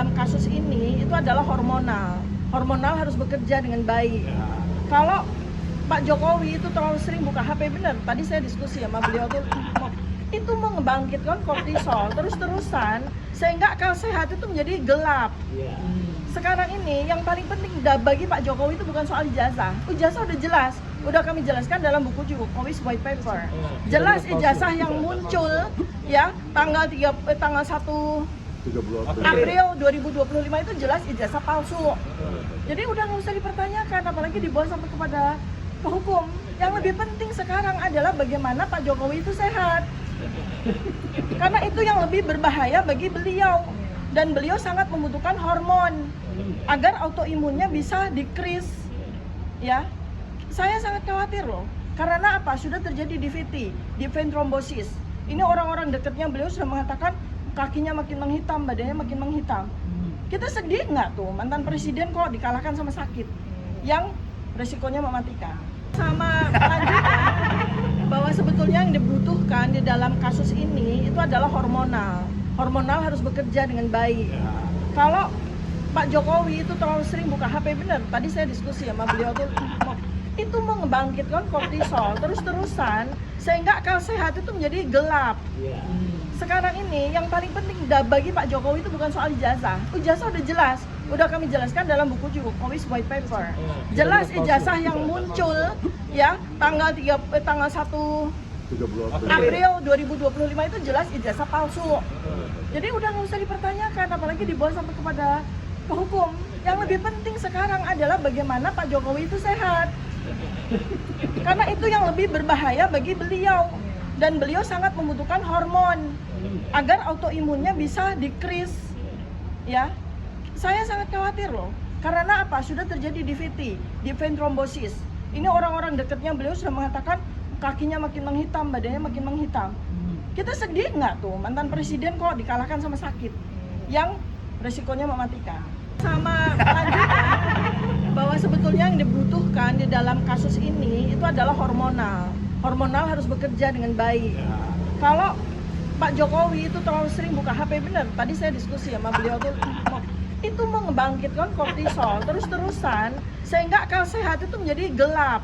dalam kasus ini itu adalah hormonal. Hormonal harus bekerja dengan baik. Kalau Pak Jokowi itu terlalu sering buka HP, bener. Tadi saya diskusi sama beliau tuh, itu membangkitkan kortisol terus-terusan sehingga akal sehat itu menjadi gelap. Sekarang ini yang paling penting bagi Pak Jokowi itu bukan soal ijazah. Ijazah udah jelas, udah kami jelaskan dalam buku Jokowi's White Paper. Jelas ijazah yang muncul ya tanggal 1 April 2025 itu jelas ijazah palsu. Jadi udah nggak usah dipertanyakan, apalagi dibawa sampai kepada hukum. Yang lebih penting sekarang adalah bagaimana Pak Jokowi itu sehat. Karena itu yang lebih berbahaya bagi beliau. Dan beliau sangat membutuhkan hormon agar autoimunnya bisa decrease. Ya, saya sangat khawatir loh. Karena apa? Sudah terjadi DVT, deep vein thrombosis. Ini orang-orang dekatnya beliau sudah mengatakan kakinya makin menghitam, badannya makin menghitam. Kita sedih nggak tuh mantan presiden kok dikalahkan sama sakit yang resikonya mematikan. Sama lanjutnya bahwa sebetulnya yang dibutuhkan di dalam kasus ini itu adalah hormonal. Hormonal harus bekerja dengan baik. Kalau Pak Jokowi itu terlalu sering buka HP, bener. Tadi saya diskusi sama beliau tuh, itu membangkitkan kortisol terus-terusan sehingga akal sehat itu menjadi gelap. Sekarang ini yang paling penting bagi Pak Jokowi itu bukan soal ijazah. Ijazah udah jelas, udah kami jelaskan dalam buku Jokowi's White Paper. Jelas ijazah yang muncul ya tanggal 1 April 2025 itu jelas ijazah palsu. Jadi udah nggak usah dipertanyakan, apalagi dibawa sampai kepada hukum. Yang lebih penting sekarang adalah bagaimana Pak Jokowi itu sehat. Karena itu yang lebih berbahaya bagi beliau. Dan beliau sangat membutuhkan hormon agar autoimunnya bisa decrease. Ya, saya sangat khawatir loh. Karena apa? Sudah terjadi DVT, deep vein thrombosis. Ini orang-orang dekatnya beliau sudah mengatakan kakinya makin menghitam, badannya makin menghitam. Kita sedih nggak tuh mantan presiden kok dikalahkan sama sakit yang resikonya mematikan. Sama lanjutnya bahwa sebetulnya yang dibutuhkan di dalam kasus ini itu adalah hormonal. Hormonal harus bekerja dengan baik. Kalau Pak Jokowi itu terlalu sering buka HP, bener. Tadi saya diskusi sama beliau tuh, itu membangkitkan kortisol terus-terusan sehingga akal sehat itu menjadi gelap.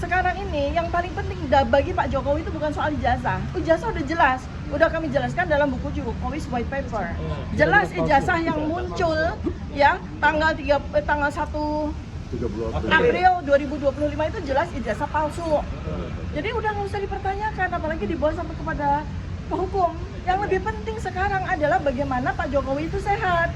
Sekarang ini yang paling penting bagi Pak Jokowi itu bukan soal ijazah. Ijazah udah jelas, udah kami jelaskan dalam buku Jokowi's White Paper. Jelas ijazah yang muncul ya tanggal 1 April 2025 itu jelas ijazah palsu. Jadi udah nggak usah dipertanyakan, apalagi dibawa sampai kepada hukum. Yang lebih penting sekarang adalah bagaimana Pak Jokowi itu sehat.